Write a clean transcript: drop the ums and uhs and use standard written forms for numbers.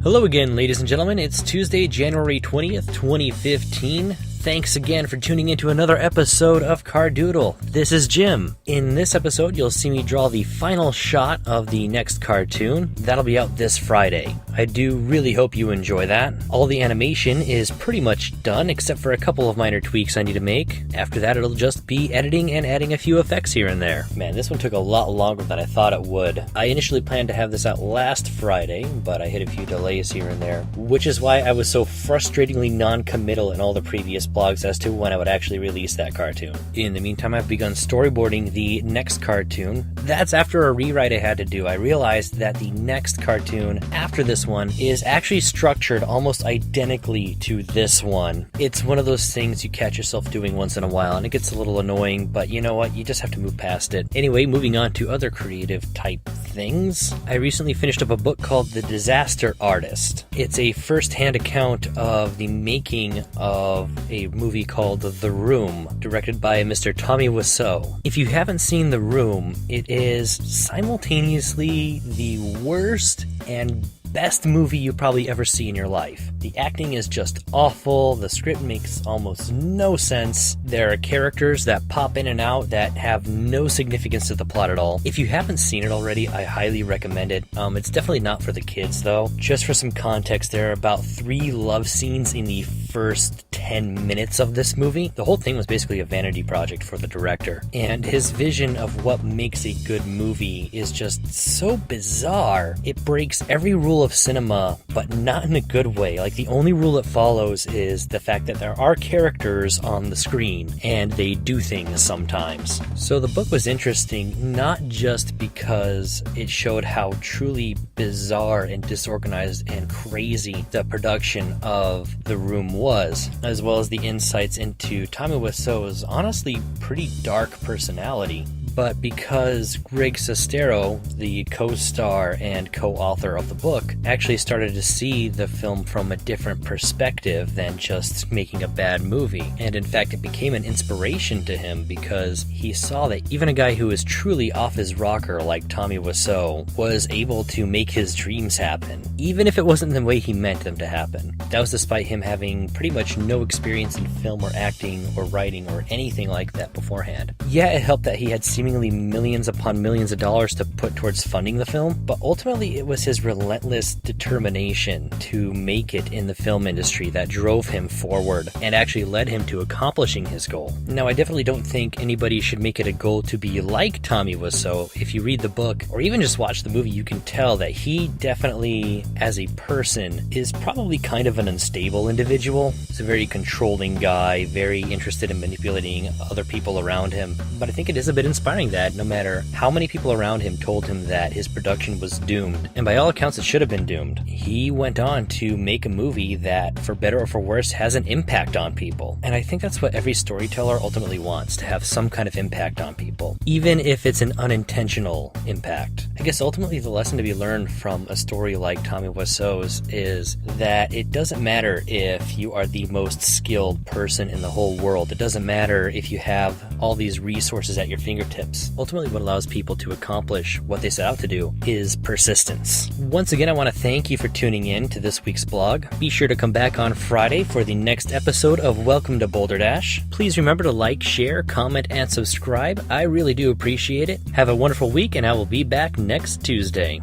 Hello again, ladies and gentlemen. It's Tuesday, January 20th, 2015. Thanks again for tuning into another episode of Cardoodle. This is Jim. In this episode, you'll see me draw the final shot of the next cartoon. That'll be out this Friday. I do really hope you enjoy that. All the animation is pretty much done, except for a couple of minor tweaks I need to make. After that, it'll just be editing and adding a few effects here and there. Man, this one took a lot longer than I thought it would. I initially planned to have this out last Friday, but I hit a few delays here and there, which is why I was so frustratingly non-committal in all the previous blogs as to when I would actually release that cartoon. In the meantime, I've begun storyboarding the next cartoon. That's after a rewrite I had to do. I realized that the next cartoon after this one is actually structured almost identically to this one. It's one of those things you catch yourself doing once in a while, and it gets a little annoying, but you know what? You just have to move past it. Anyway, moving on to other creative type things. I recently finished up a book called The Disaster Artist. It's a first-hand account of the making of a movie called The Room, directed by Mr. Tommy Wiseau. If you haven't seen The Room, it is simultaneously the worst and best movie you probably ever see in your life. The acting is just awful, the script makes almost no sense, there are characters that pop in and out that have no significance to the plot at all. If you haven't seen it already, I highly recommend it. It's definitely not for the kids though. Just for some context, there are about 3 love scenes in the first 10 minutes of this movie. The whole thing was basically a vanity project for the director, and his vision of what makes a good movie is just so bizarre. It breaks every rule of cinema, but not in a good way. Like, the only rule it follows is the fact that there are characters on the screen and they do things sometimes. So the book was interesting, not just because it showed how truly bizarre and disorganized and crazy the production of The Room was, as well as the insights into Tommy Wiseau's honestly pretty dark personality. But because Greg Sestero, the co-star and co-author of the book, actually started to see the film from a different perspective than just making a bad movie. And in fact, it became an inspiration to him because he saw that even a guy who is truly off his rocker like Tommy Wiseau was able to make his dreams happen, even if it wasn't the way he meant them to happen. That was despite him having pretty much no experience in film or acting or writing or anything like that beforehand. Yeah, it helped that he had seemingly millions upon millions of dollars to put towards funding the film, but ultimately it was his relentless determination to make it in the film industry that drove him forward and actually led him to accomplishing his goal. Now, I definitely don't think anybody should make it a goal to be like Tommy Wiseau. If you read the book or even just watch the movie, you can tell that he definitely, as a person, is probably kind of an unstable individual. He's a very controlling guy, very interested in manipulating other people around him, but I think it is a bit inspiring that no matter how many people around him told him that his production was doomed, and by all accounts it should have been doomed, he went on to make a movie that, for better or for worse, has an impact on people. And I think that's what every storyteller ultimately wants, to have some kind of impact on people, even if it's an unintentional impact. I guess ultimately the lesson to be learned from a story like Tommy Wiseau's is that it doesn't matter if you are the most skilled person in the whole world. It doesn't matter if you have all these resources at your fingertips. Ultimately, what allows people to accomplish what they set out to do is persistence. Once again, I want to thank you for tuning in to this week's blog. Be sure to come back on Friday for the next episode of Welcome to Boulderdash. Please remember to like, share, comment, and subscribe. I really do appreciate it. Have a wonderful week, and I will be back next Tuesday.